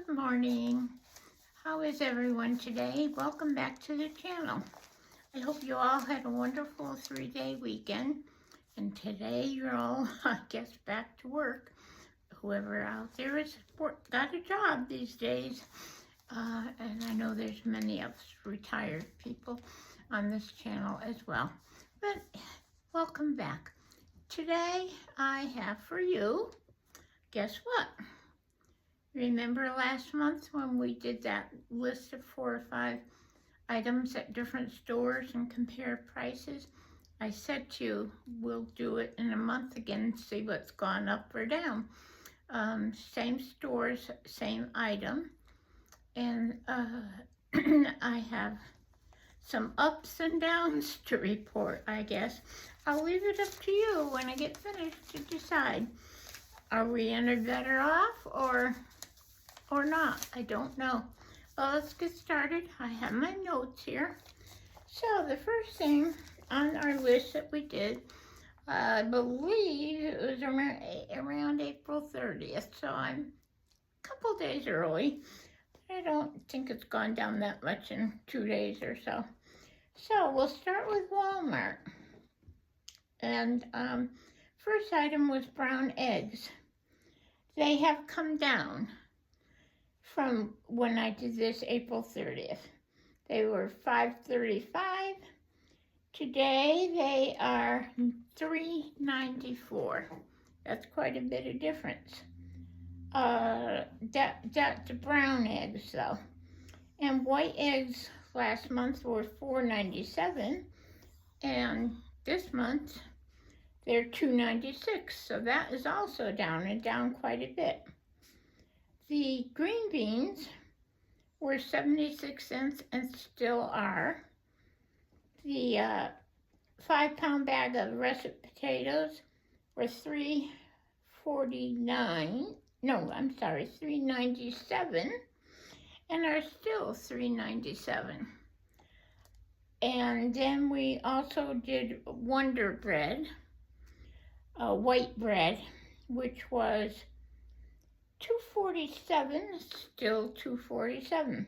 Good morning. How is everyone today? Welcome back to the channel. I hope you all had a wonderful 3-day weekend. And today you're all, I guess, back to work. Whoever out there has got a job these days. And I know there's many of us retired people on this channel as well. But welcome back. Today I have for you, guess what? Remember last month when we did that list of 4 or 5 items at different stores and compare prices? I said to you, we'll do it in a month again, see what's gone up or down. Same stores, same item. And I have some ups and downs to report, I guess. I'll leave it up to you when I get finished to decide. Are we entered better off or not? I don't know. Well, let's get started. I have my notes here. So the first thing on our list that we did, I believe it was around April 30th, so I'm a couple days early. I don't think it's gone down that much in 2 days or so. So we'll start with Walmart. And first item was brown eggs. They have come down from when I did this April 30th. They were $5.35. Today they are $3.94. That's quite a bit of difference. That's brown eggs though. And white eggs last month were $4.97, and this month they're $2.96. So that is also down, and down quite a bit. The green beans were 76 cents and still are. The 5-pound bag of russet potatoes were $3.97 and are still $3.97. And then we also did Wonder Bread, white bread, which was $2.47, still $2.47.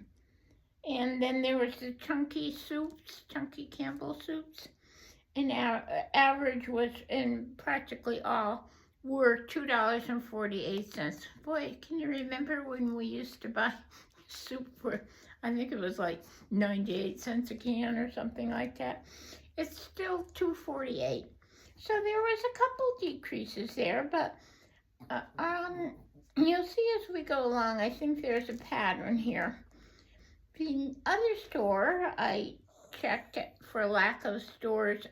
And then there was the chunky soups, chunky Campbell soups, and average was, in practically all, were $2.48. Boy, can you remember when we used to buy soup for, I think it was like 98 cents a can or something like that. It's still $2.48. So there was a couple decreases there, but you'll see as we go along, I think there's a pattern here. The other store, I checked for lack of stores.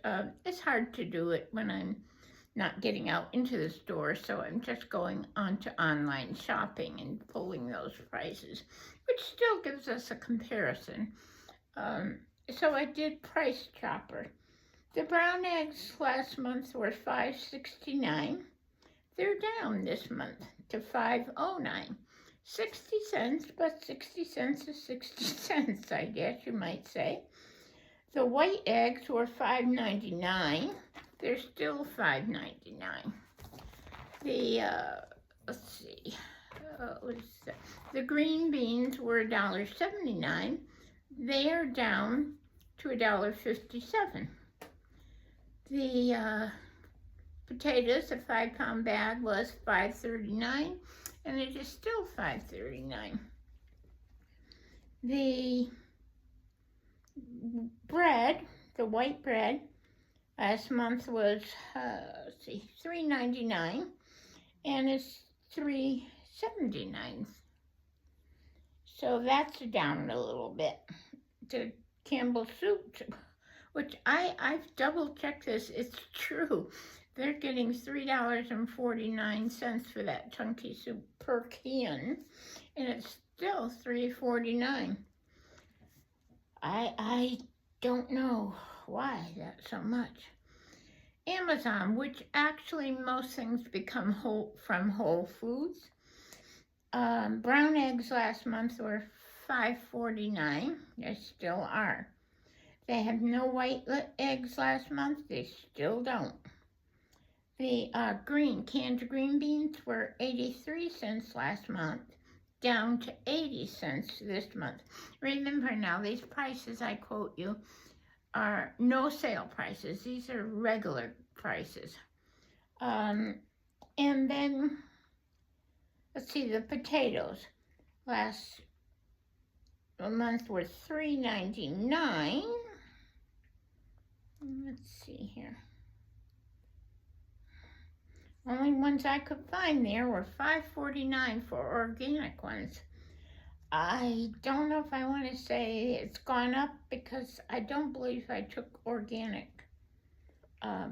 It's hard to do it when I'm not getting out into the store, so I'm just going on to online shopping and pulling those prices, which still gives us a comparison. So I did Price Chopper. The brown eggs last month were $5.69. They're down this month to $5.09. 60 cents, but 60 cents is 60 cents, I guess you might say. The white eggs were $5.99. They're still $5.99. The, let's see, what is that? The green beans were $1.79. They are down to $1.57. The potatoes, a 5-pound bag, was $5.39, and it is still $5.39. The bread, the white bread, last month was, $3.99, and it's $3.79. So that's down a little bit. The Campbell soup, which I've double checked this, it's true. They're getting $3.49 for that chunky soup per can, and it's still $3.49. I don't know why that's so much. Amazon, which actually most things become from Whole Foods. Brown eggs last month were $5.49. They still are. They had no white eggs last month. They still don't. The canned green beans were 83 cents last month, down to 80 cents this month. Remember now, these prices I quote you are no sale prices. These are regular prices. And then, let's see, the potatoes last month were $3.99. Let's see here. Only ones I could find there were $5.49 for organic ones. I don't know if I want to say it's gone up because I don't believe I took organic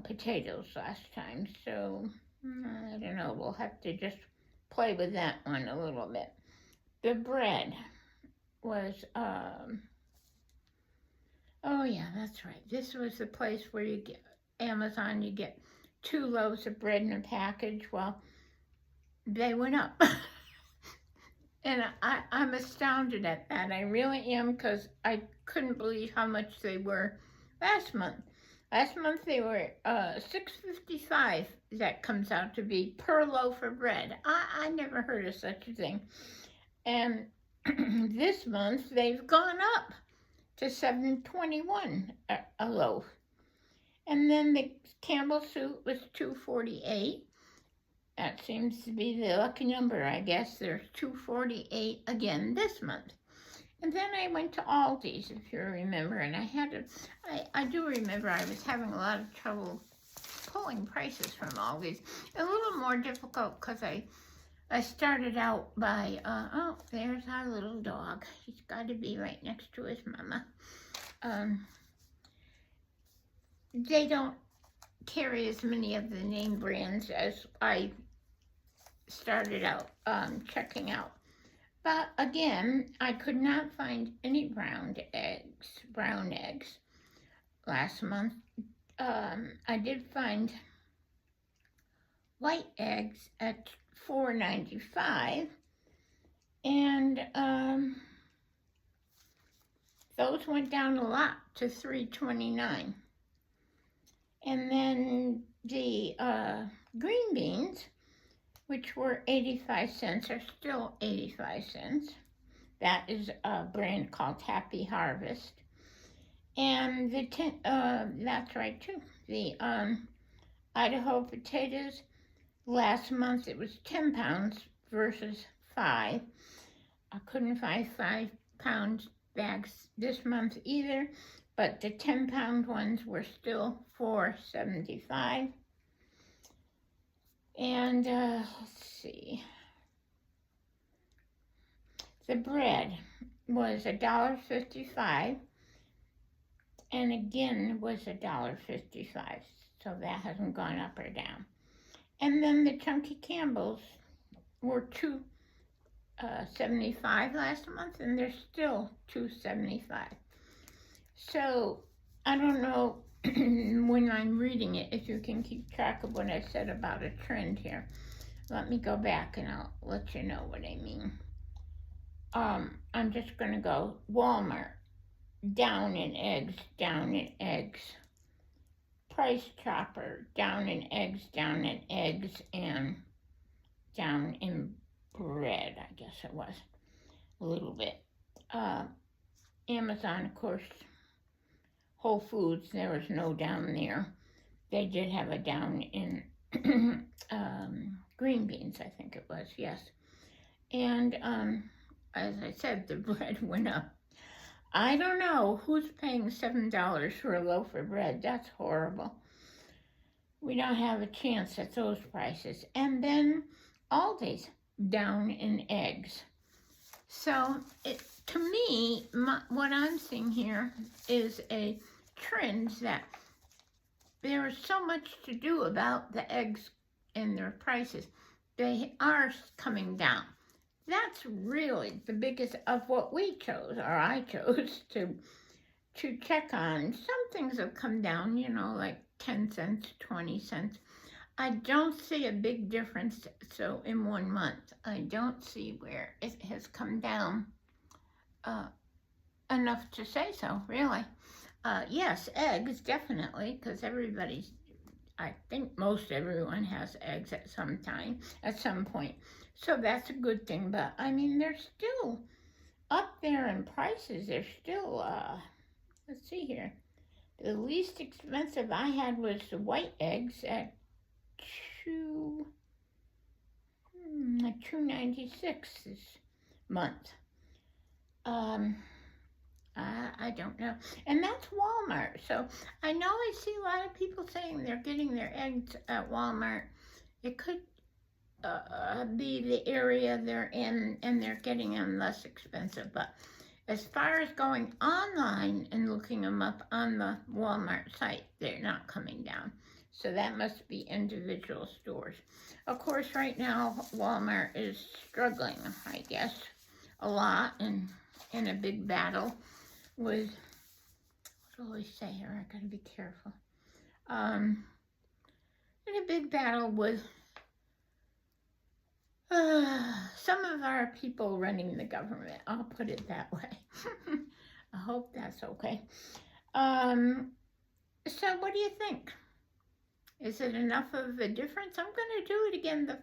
potatoes last time. So I don't know. We'll have to just play with that one a little bit. The bread was, oh yeah, that's right. This was the place where you get, Amazon, you get 2 loaves of bread in a package. Well, they went up. And I'm astounded at that. I really am, because I couldn't believe how much they were last month. Last month they were $6.55, that comes out to be, per loaf of bread. I never heard of such a thing. And this month they've gone up to $7.21 a loaf. And then the Campbell soup was $2.48. That seems to be the lucky number, I guess. There's $2.48 again this month. And then I went to Aldi's, if you remember, and I do remember I was having a lot of trouble pulling prices from Aldi's. A little more difficult because I started out by, oh, there's our little dog. He's got to be right next to his mama. They don't carry as many of the name brands as I started out checking out. But again, I could not find any brown eggs last month. I did find white eggs at $4.95, and those went down a lot to $3.29. And then the green beans, which were 85 cents, are still 85 cents. That is a brand called Happy Harvest. And that's right too. The Idaho potatoes, last month it was 10 pounds versus 5. I couldn't find 5-pound bags this month either, but the 10-pound ones were still $4.75. And let's see, the bread was $1.55, and again was $1.55, so that hasn't gone up or down. And then the Chunky Campbells were $2.75 last month, and they're still $2.75. So I don't know when I'm reading it if you can keep track of what I said about a trend here. Let me go back and I'll let you know what I mean. I'm just going to go Walmart, down in eggs, down in eggs. Price Chopper, down in eggs, and down in bread, I guess it was, a little bit. Amazon, of course, Whole Foods, there was no down there. They did have a down in green beans, I think it was, yes. And as I said, the bread went up. I don't know who's paying $7 for a loaf of bread. That's horrible. We don't have a chance at those prices. And then Aldi's, down in eggs. So to me, what I'm seeing here is a trend that there is so much to do about the eggs and their prices. They are coming down. That's really the biggest of what we chose, or I chose to check on. Some things have come down, you know, like 10 cents, 20 cents. I don't see a big difference, so in 1 month, I don't see where it has come down enough to say so, really. Yes, eggs, definitely, because everybody's I think most everyone has eggs at some time, at some point. So that's a good thing. But I mean, they're still up there in prices. They're still, let's see here. The least expensive I had was the white eggs at two, $2.96 this month. I don't know. And that's Walmart. So I know I see a lot of people saying they're getting their eggs at Walmart. It could be the area they're in and they're getting them less expensive. But as far as going online and looking them up on the Walmart site, they're not coming down. So that must be individual stores. Of course, right now, Walmart is struggling, I guess, a lot and in a big battle with, what do I say here? I gotta be careful. In a big battle with some of our people running the government. I'll put it that way. I hope that's okay. So what do you think? Is it enough of a difference? I'm going to do it again the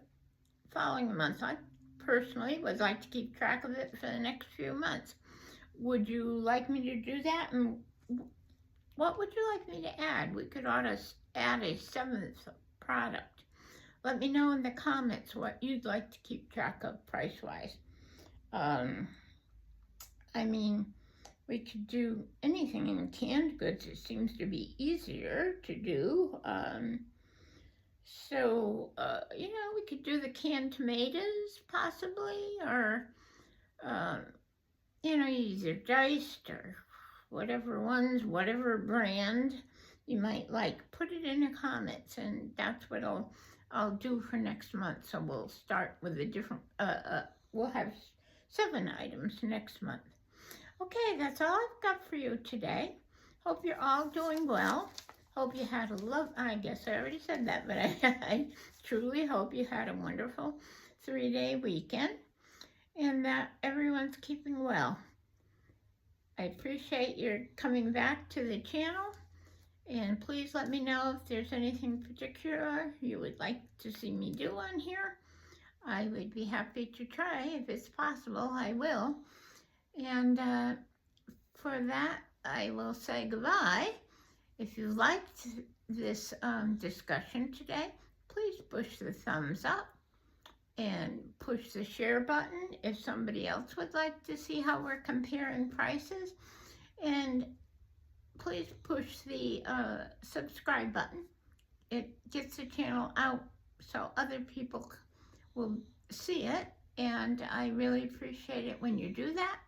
following month. I personally would like to keep track of it for the next few months. Would you like me to do that? And what would you like me to add? We could add a 7th product. Let me know in the comments what you'd like to keep track of price-wise. I mean, we could do anything in canned goods. It seems to be easier to do. You know, we could do the canned tomatoes possibly, or, you know, either diced or whatever ones, whatever brand you might like. Put it in the comments, and that's what I'll do for next month. So we'll start with a different, we'll have 7 items next month. Okay, that's all I've got for you today. Hope you're all doing well. Hope you had I guess I already said that, but I truly hope you had a wonderful 3-day weekend and that everyone's keeping well. I appreciate your coming back to the channel, and please let me know if there's anything particular you would like to see me do on here. I would be happy to try. If it's possible, I will. And for that, I will say goodbye. If you liked this discussion today, please push the thumbs up and push the share button if somebody else would like to see how we're comparing prices. And please push the subscribe button. It gets the channel out so other people will see it, and I really appreciate it when you do that.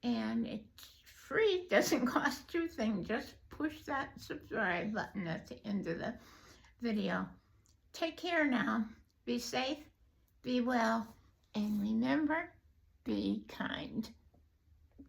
And it's free, doesn't cost you a thing. Just push that subscribe button at the end of the video. Take care now. Be safe, be well, and remember, be kind.